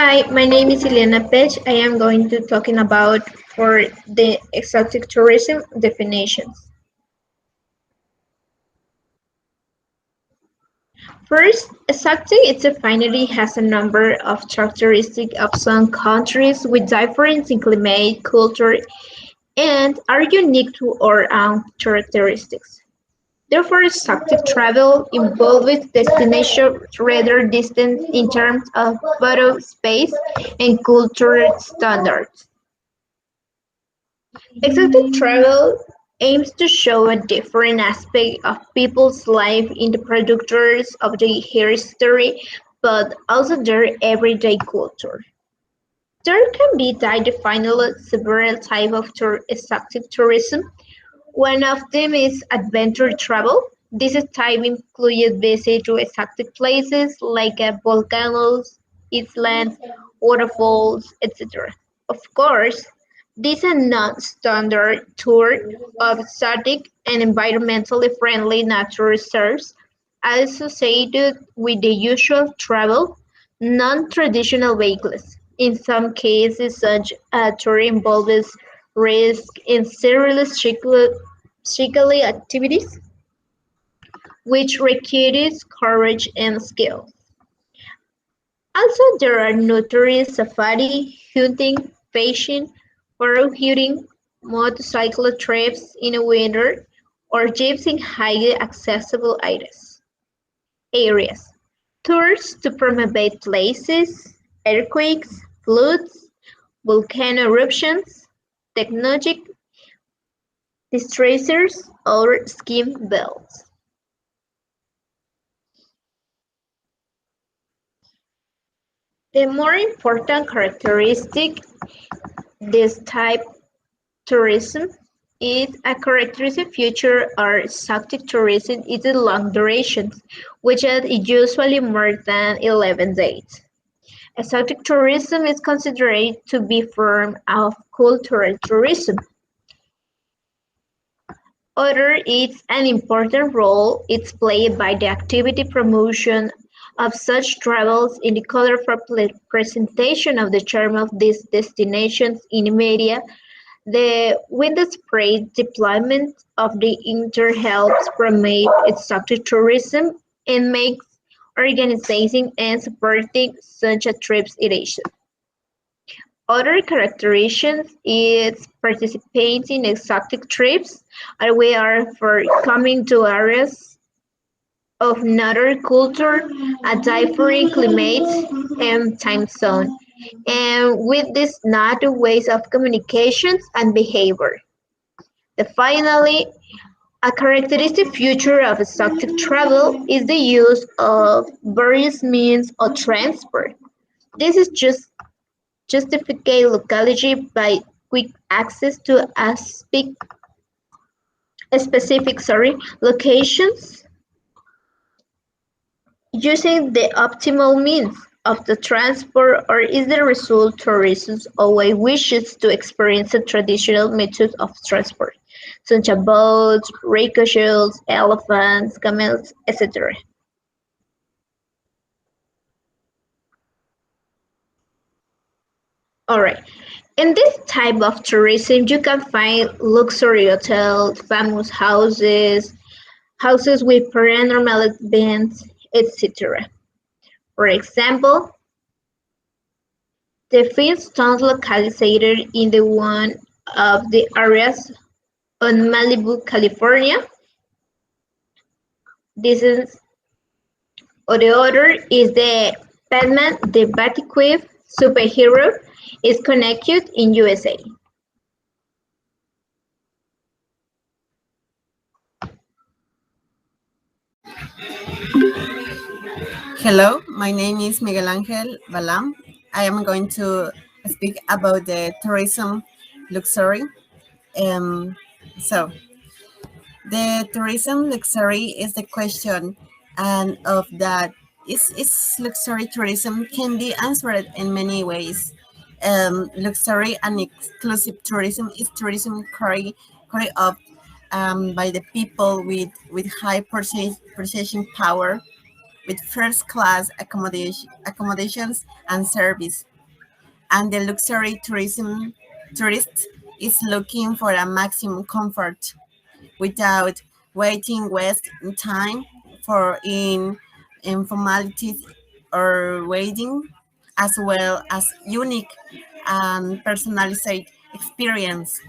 Hi, my name is Ileana Pech. I am going to talking about for the exotic tourism definitions. First, exotic its defined has a number of characteristics of some countries with difference in climate, culture, and are unique to our own characteristics. Therefore, exotic travel involves destination rather distant in terms of photo space and cultural standards. Exotic travel aims to show a different aspect of people's life in the producers of the history, but also their everyday culture. There can be defined several types of exotic tourism. One of them is adventure travel. This type includes visit to exotic places like volcanoes, islands, waterfalls, etc. Of course, this is a non-standard tour of exotic and environmentally friendly nature reserves associated with the usual travel, non-traditional vehicles. In some cases, such a tour involves risk in serious cycling activities, which requires courage and skill. Also, there are notorious safari, hunting, fishing, parachuting, motorcycle trips in the winter, or jeeps in highly accessible areas. Tours to promote places, earthquakes, floods, volcano eruptions, technologic distressors, or ski belts. The more important characteristic this type tourism is a characteristic feature or exotic tourism is the long duration, which is usually more than 11 days. Exotic tourism is considered to be a form of cultural tourism. Other is an important role is played by the activity promotion of such travels in the colorful presentation of the charm of these destinations in the media. The widespread deployment of the Internet helps promote exotic tourism and makes organizing and supporting such a trips easier. Other characteristics is participating in exotic trips are we are for coming to areas of another culture, a different climate and time zone, and with this not ways of communications and behavior. Finally, a characteristic feature of exotic travel is the use of various means of transport. This is just justify locality by quick access to specific locations using the optimal means of the transport or is the result tourists always wishes to experience a traditional method of transport, such as boats, rickshaws, elephants, camels, etc. Alright. In this type of tourism, you can find luxury hotels, famous houses with paranormal events, etc. For example, the Flintstones located in the one of the areas on Malibu, California. This is, or the other is the Batman the Batcave superhero is connected in USA. Hello, my name is Miguel Angel Balam. I am going to speak about the tourism luxury. Um, so, the tourism luxury is the question, and of that is luxury tourism can be answered in many ways. Luxury and exclusive tourism is tourism carried out by the people with high purchasing power with first class accommodations and service. And the luxury tourism tourist is looking for a maximum comfort without waiting waste in time for in formalities or waiting, as well as unique and personalized experience.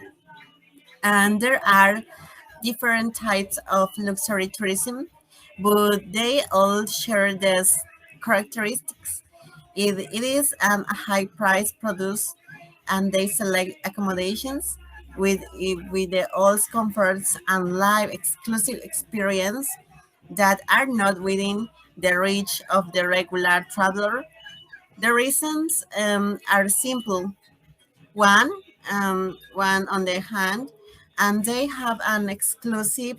And there are different types of luxury tourism, but they all share these characteristics. It is a high price produce, and they select accommodations with the all comforts and live exclusive experience that are not within the reach of the regular traveler. The reasons are simple. One, one on the hand, and they have an exclusive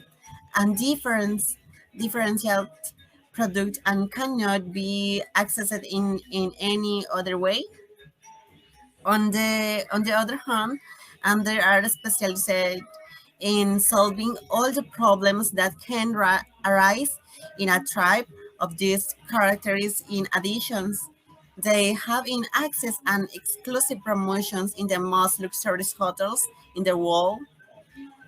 and differential product and cannot be accessed in any other way. On the other hand, and they are specialized in solving all the problems that can arise in a tribe of these characters. In additions, they have in access and exclusive promotions in the most luxurious hotels in the world,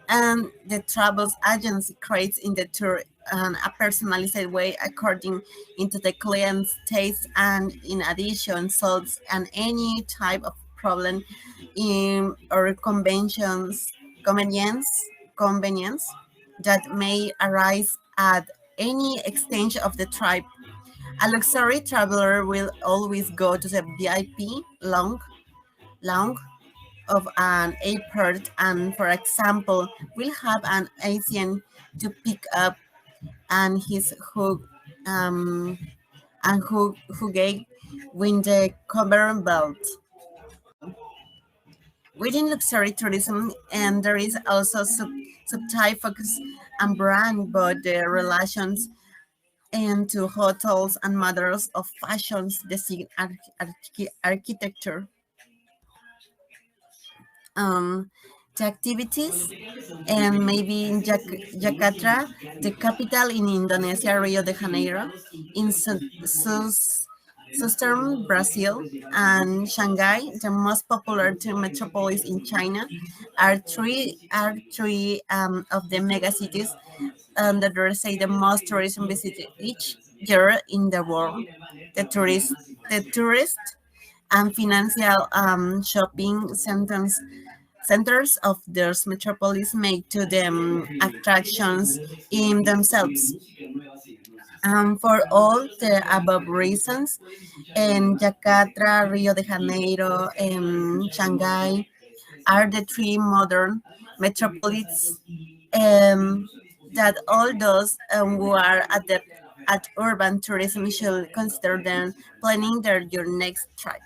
and the travel agency creates in the tour a personalized way according into the client's taste, and in addition solves an any type of problem in or convenience that may arise at any exchange of the tribe. A luxury traveler will always go to the VIP lounge of an airport, and for example will have an Asian to pick up and his um who gave with the conveyor belt. Within luxury tourism, and there is also subtype focus and brand, but the relations and to hotels and matters of fashions, design architecture. um, the activities, and maybe in Jakarta, the capital in Indonesia, Rio de Janeiro, in southern Brazil, and Shanghai, the most popular two metropolis in China, are three of the mega cities that receive the most tourism visited each year in the world. The tourist and financial shopping centers of those metropolis make to them attractions in themselves. For all the above reasons, in Jakarta, Rio de Janeiro, and Shanghai are the three modern metropolises, um, that all those who are at urban tourism should consider them planning your next trip.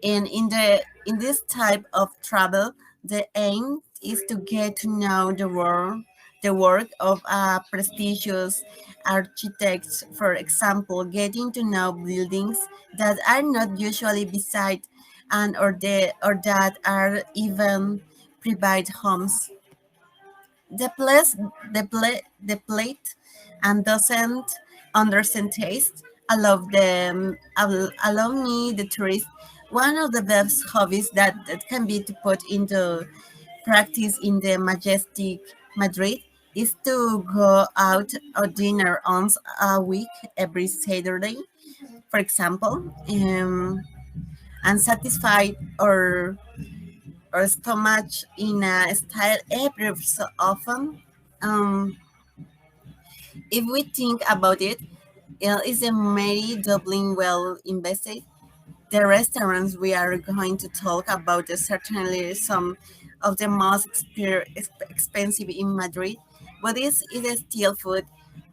And in this type of travel, the aim is to get to know the work of prestigious architects. For example, getting to know buildings that are not usually beside and or that are even private homes. The plate and doesn't understand taste. Allow me the tourist. One of the best hobbies that can be to put into practice in the majestic Madrid is to go out or dinner once a week every Saturday, for example, and satisfy or stomach in a style every so often. Um, if we think about it, it's a very doubling well invested. The restaurants we are going to talk about is certainly some of the most expensive in Madrid, but this is still food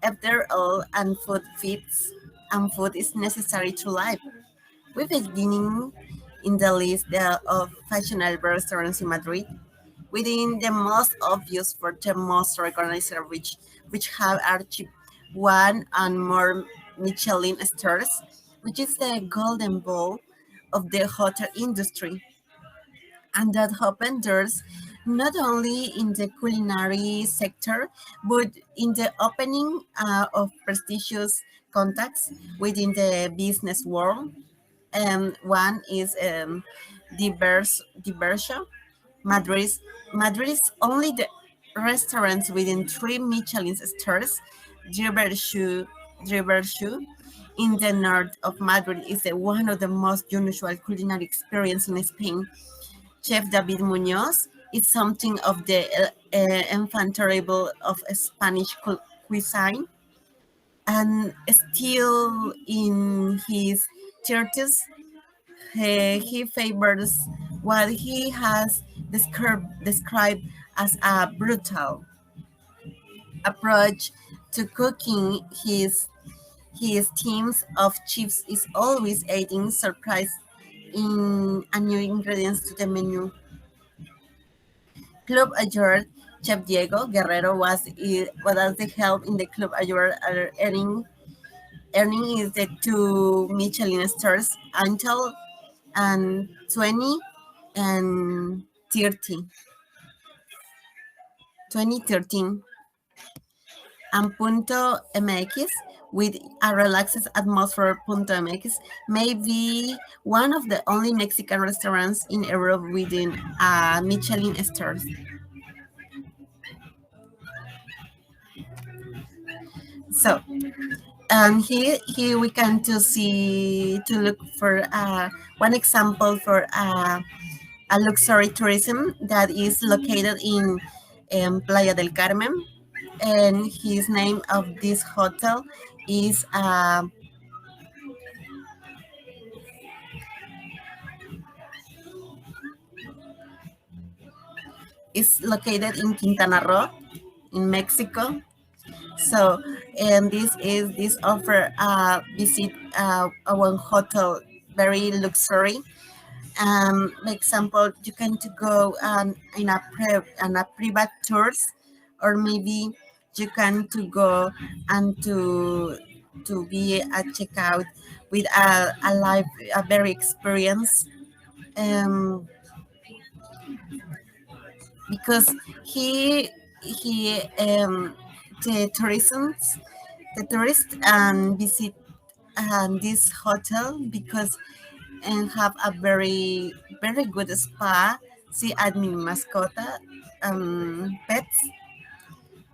after all, and food fits, and food is necessary to life. We're beginning in the list of fashionable restaurants in Madrid, within the most obvious for the most recognized, which have achieved one and more Michelin stars, which is the golden ball of the hotel industry, and that opened doors not only in the culinary sector but in the opening of prestigious contacts within the business world. One is diversion. Madrid, Madrid is only the restaurants within three Michelin stars. Diversion, Diversion in the north of Madrid is one of the most unusual culinary experience in Spain. Chef David Munoz is something of the enfant terrible of Spanish cuisine, and still in his 30s, he favors what he has described as a brutal approach to cooking. His teams of chefs is always adding surprise in a new ingredients to the menu. Club Ayer Chef Diego Guerrero was the help in the Club Ayer earning is the two Michelin stars until and 20 and 30, 2013, and Punto MX with a relaxed atmosphere. Punto MX may be one of the only Mexican restaurants in Europe within Michelin stars. So, and here we can to look for one example for a luxury tourism that is located in Playa del Carmen, and his name of this hotel is located in Quintana Roo, in Mexico. So, and this offer visit a one hotel very luxury. Example, you can to go in a private tours, or maybe you can to go and to be a checkout with a live a very experience, um, because he the tourisms the tourists visit this hotel because and have a very good spa, see admin mascota, pets,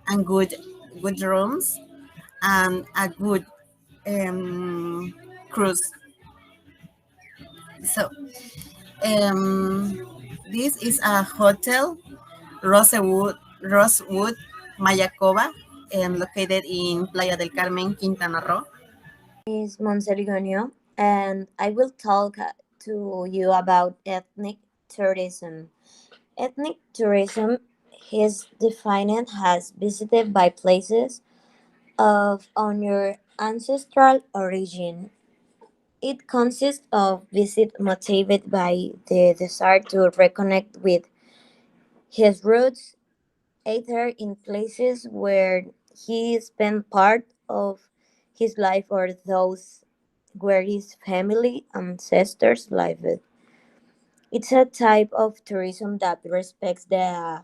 and good rooms, and a good um, cruise. So this is a hotel, Rosewood Mayacoba, located in Playa del Carmen, Quintana Roo. Is Monseligonio, and I will talk to you about ethnic tourism. Ethnic tourism is defined as visited by places of on your ancestral origin. It consists of visit motivated by the desire to reconnect with his roots, either in places where he spent part of his life or those where his family ancestors lived. It's a type of tourism that respects the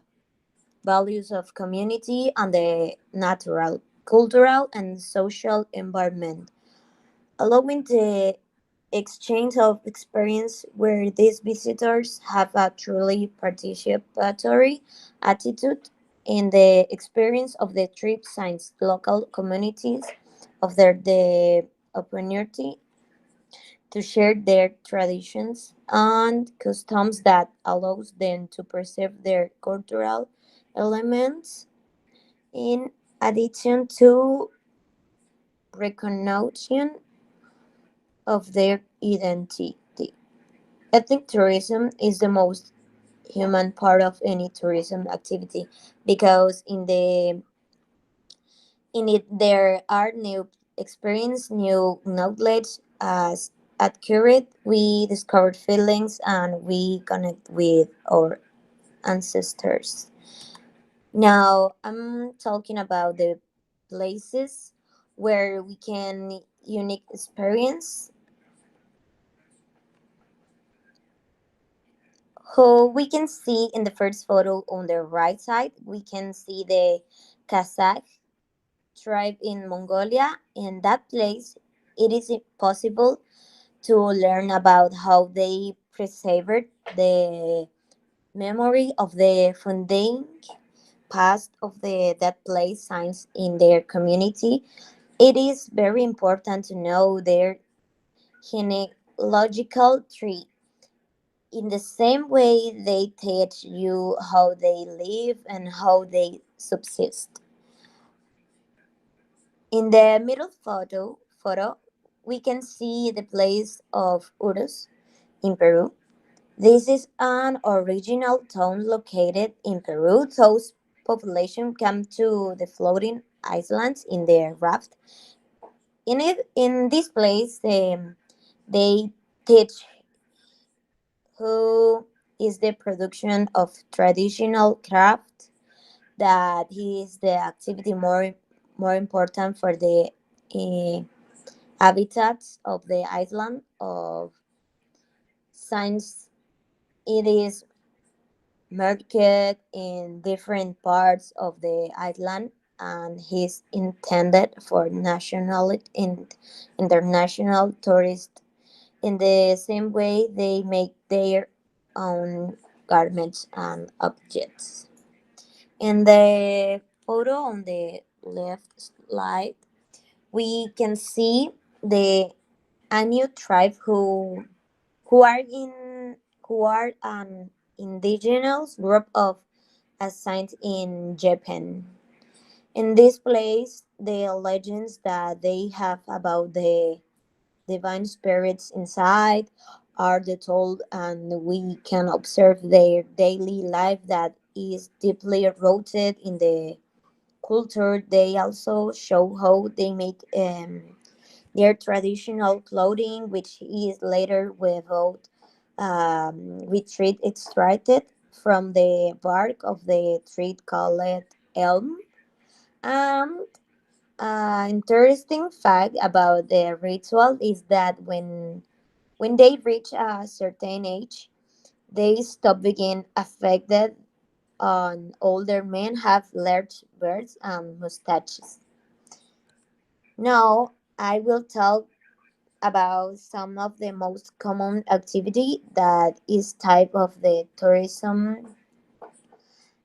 values of community and the natural, cultural, and social environment, allowing the exchange of experience where these visitors have a truly participatory attitude in the experience of the trip since local communities of the opportunity to share their traditions and customs that allows them to preserve their cultural elements in addition to recognition of their identity. Ethnic tourism is the most human part of any tourism activity because in it there are new experience, new knowledge as accurate. We discover feelings and we connect with our ancestors. Now I'm talking about the places where we can unique experience. Who we can see in the first photo on the right side, we can see the Kazakh Tribe in Mongolia. In that place, it is possible to learn about how they preserved the memory of the founding past of that place signs in their community. It is very important to know their genealogical tree. In the same way, they teach you how they live and how they subsist. In the middle photo, we can see the place of Urus in Peru. This is an original town located in Peru. Those population come to the floating islands in their raft. In this place, they teach who is the production of traditional craft. That is the activity more important for the uh, habitats of the island of since it is market in different parts of the island and is intended for national and international tourists. In the same way, they make their own garments and objects. In the photo on the left slide, we can see the Ainu tribe who are an indigenous group of assigned in Japan. In this place, the legends that they have about the divine spirits inside are told, and we can observe their daily life that is deeply rooted in the culture. They also show how they make their traditional clothing, which is later with tree extracted from the bark of the tree called elm. And interesting fact about the ritual is that when they reach a certain age, they stop being affected on older men have large beards and mustaches. Now I will talk about some of the most common activity that is type of the tourism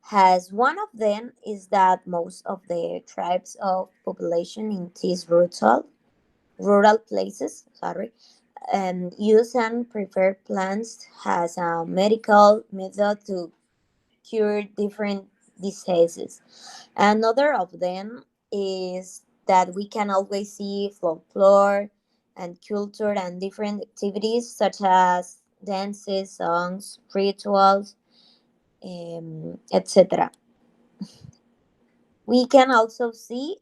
has. One of them is that most of the tribes of population in these rural places, and use and prefer plants as a medical method to cure different diseases. Another of them is that we can always see folklore and culture and different activities such as dances, songs, rituals, etc. We can also see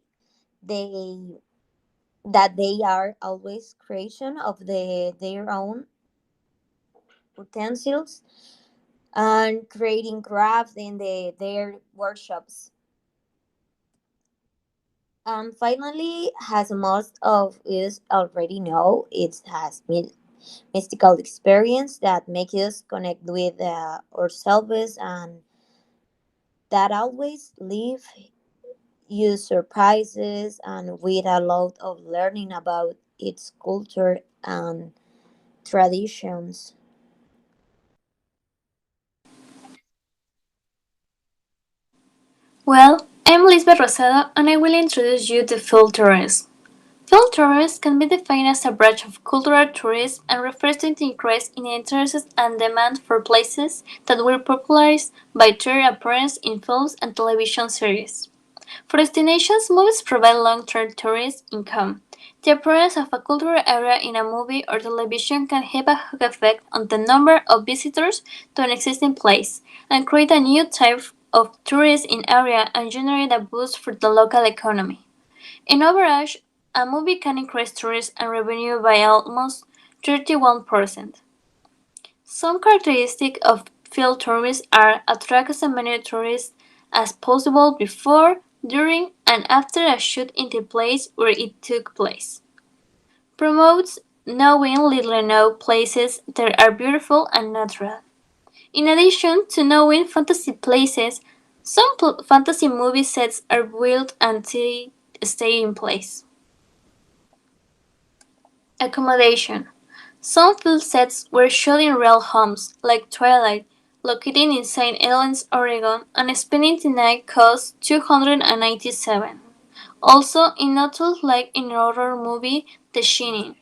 they that they are always creation of their own utensils and creating crafts in their workshops. And finally, as most of us already know, it has mystical experience that make us connect with ourselves and that always leave you surprises and with a lot of learning about its culture and traditions. Well, I'm Lisbeth Rosado and I will introduce you to field tourism. Field tourism can be defined as a branch of cultural tourism and refers to the increase in interest and demand for places that were popularized by their appearance in films and television series. For destinations, movies provide long-term tourist income. The appearance of a cultural area in a movie or television can have a hook effect on the number of visitors to an existing place and create a new type of tourist in area and generate a boost for the local economy. In average, a movie can increase tourism and revenue by almost 31%. Some characteristics of field tourism are attract as many tourists as possible before, during, and after a shoot in the place where it took place. Promotes knowing little known places that are beautiful and natural. In addition to knowing fantasy places, some fantasy movie sets are built stay in place. Accommodation. Some field sets were shot in real homes, like Twilight, located in St. Helens, Oregon, and spending the night cost $297. Also, in hotels like in horror movie The Shining.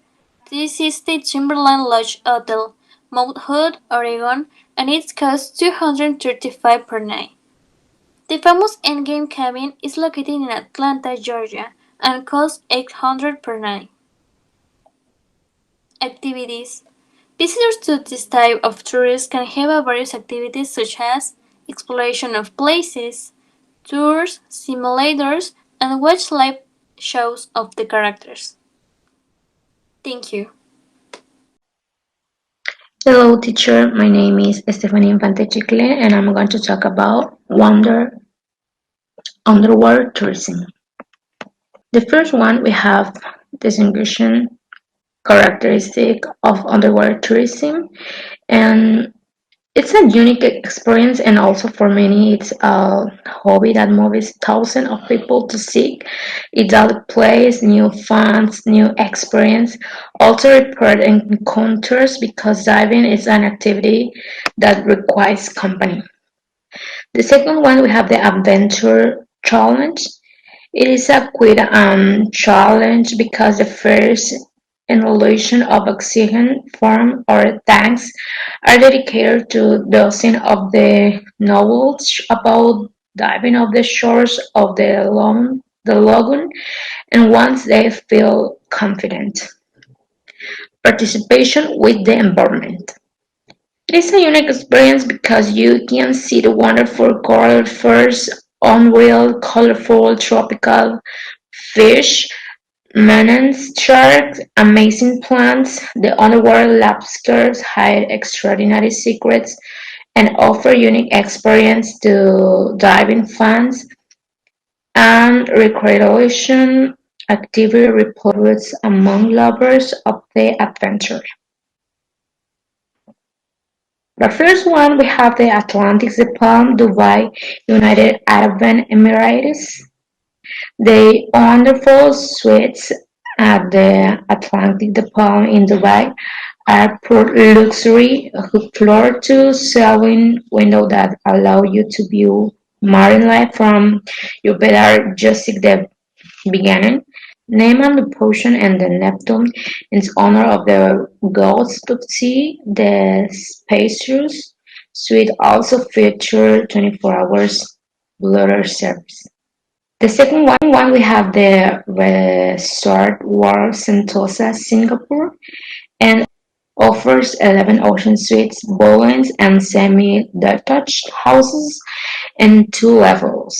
This is the Timberland Lodge Hotel, Mount Hood, Oregon, and it costs $235 per night. The famous Endgame cabin is located in Atlanta, Georgia, and costs $800 per night. Activities. Visitors to this type of tourist can have various activities such as exploration of places, tours, simulators, and watch live shows of the characters. Thank you. Hello, teacher. My name is Stephanie Infante Chicle, and I'm going to talk about underwater tourism. The first one we have distinguishing characteristic of underwater tourism, and it's a unique experience, and also for many, it's a hobby that moves thousands of people to seek idyllic place, new funds, new experience. Also report encounters because diving is an activity that requires company. The second one we have the adventure challenge. It is a quite challenge because the first inhalation of oxygen form or tanks are dedicated to dozens of the knowledge about diving off the shores of the lagoon, and once they feel confident. Participation with the environment. It is a unique experience because you can see the wonderful coral reefs, unreal, colorful tropical fish, Manans sharks, amazing plants, the underwater lobsters hide extraordinary secrets and offer unique experience to diving fans, and recreation activity reports among lovers of the adventure. The first one we have the Atlantic the Palm, Dubai, United Arab Emirates. The wonderful suites at the Atlantic the Palm in Dubai are pure luxury with floor-to-ceiling windows that allow you to view marine life from your better just at the beginning. Named the Potion and the Neptune in honor of the gods of sea, the spacious suite also features 24 hours water service. The second one we have the Resort World Sentosa Singapore, and offers 11 ocean suites, ballrooms, and semi-detached houses in two levels,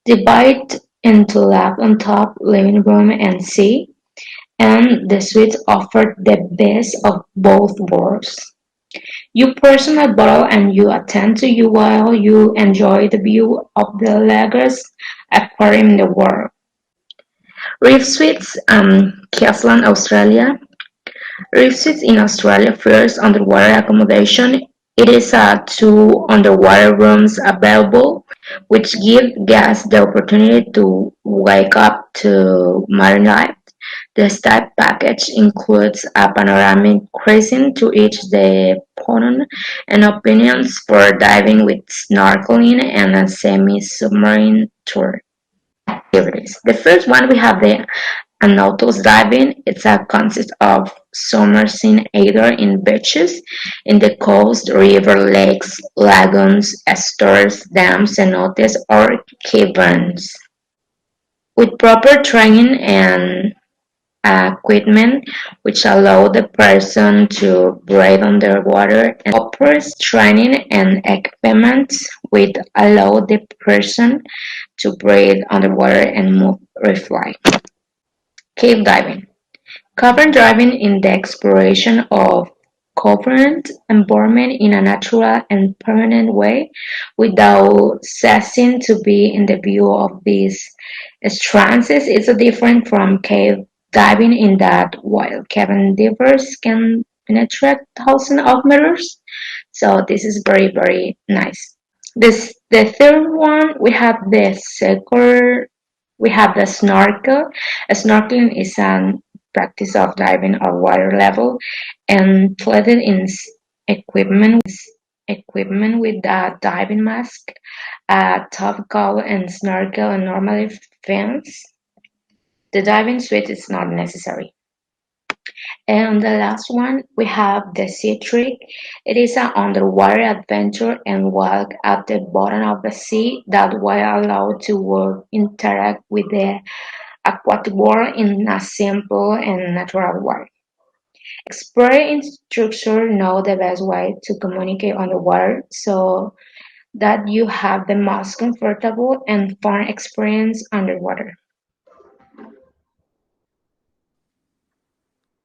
divided into lab on top, living room, and sea. And the suites offer the best of both worlds. You personal bottle and you attend to you while you enjoy the view of the largest aquarium in the world. Reef Suites, Queensland, Australia. Reef Suites in Australia offers underwater accommodation. It is two underwater rooms available, which give guests the opportunity to wake up to marine life. The stay package includes a panoramic cruising to each the pontoon and opinions for diving with snorkeling and a semi-submarine tour activities. The first one we have the Anotos diving. It's a concept of submerging either in beaches, in the coast, river, lakes, lagoons, estuaries, dams, cenotes, or caverns. With proper training and equipment which allow the person to breathe underwater, and offers training and equipment which allow the person to breathe underwater and move refly. Cave diving. Cavern diving in the exploration of caverned environment in a natural and permanent way without ceasing to be in the view of these strances is different from cave diving in that while cavern divers can penetrate thousands of meters. So this is very nice. The third one we have the secure We have the snorkel. Snorkeling is an practice of diving at water level and clothed in equipment with a diving mask, a top cowl, and snorkel, and normally fins. The diving suit is not necessary. And the last one, we have the sea trick. It is an underwater adventure and walk at the bottom of the sea that will allow to interact with the aquatic world in a simple and natural way. Expert instructors know the best way to communicate underwater so that you have the most comfortable and fun experience underwater.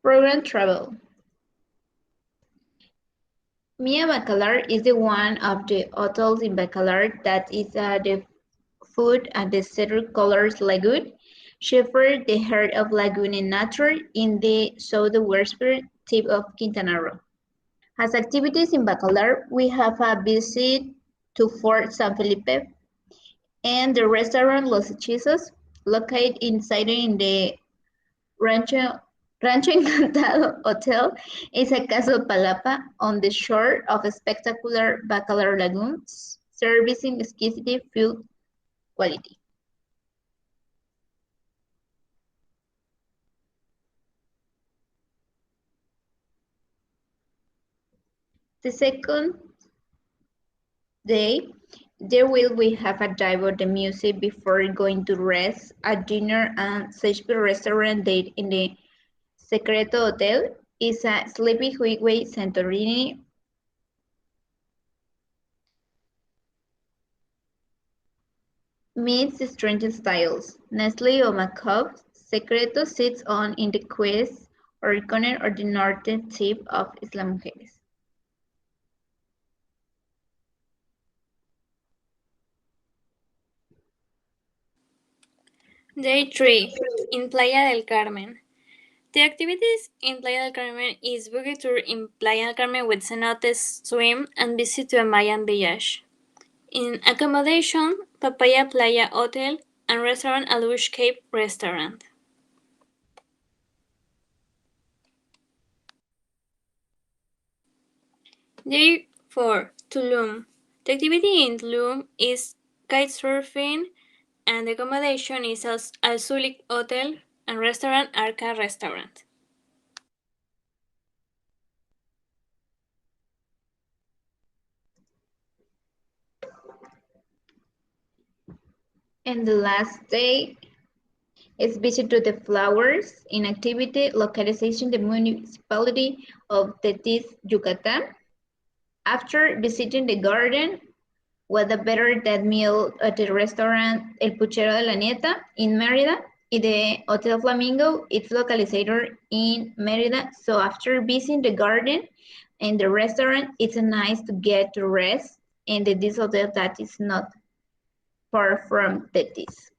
Program travel. Mia Bacalar is the one of the hotels in Bacalar that is the food at the Cedar Colors Lagoon, shepherd the heart of Lagoon in nature in the southwestern tip of Quintana Roo. As activities in Bacalar, we have a visit to Fort San Felipe and the restaurant Los Hechizos, located inside in the Rancho Encantado Hotel, is a Castle Palapa on the shore of a spectacular Bacalar Lagoon, servicing exquisite food quality. The second day, there will we have a dive at the museum before going to rest, a dinner and Shakespeare restaurant date in the Secreto Hotel is a sleepy highway Santorini meets strange styles. Nestle o Macabre Secreto sits on in the quest or corner or the northern tip of Isla Mujeres. Day 3 in Playa del Carmen. The activities in Playa del Carmen is boogie tour in Playa del Carmen with cenotes, swim, and visit to a Mayan village. In accommodation, Papaya Playa Hotel and restaurant Alush Cape Restaurant. Day 4 Tulum. The activity in Tulum is kitesurfing and the accommodation is Al Sulik Hotel and restaurant Arca Restaurant. And the last day is visit to the flowers in activity localization the municipality of Tetis, Yucatan. After visiting the garden, what a better that meal at the restaurant El Puchero de la Nieta in Mérida. In the Hotel Flamingo, it's localized in Mérida. So after visiting the garden and the restaurant, it's nice to get to rest in this hotel that is not far from Tetis.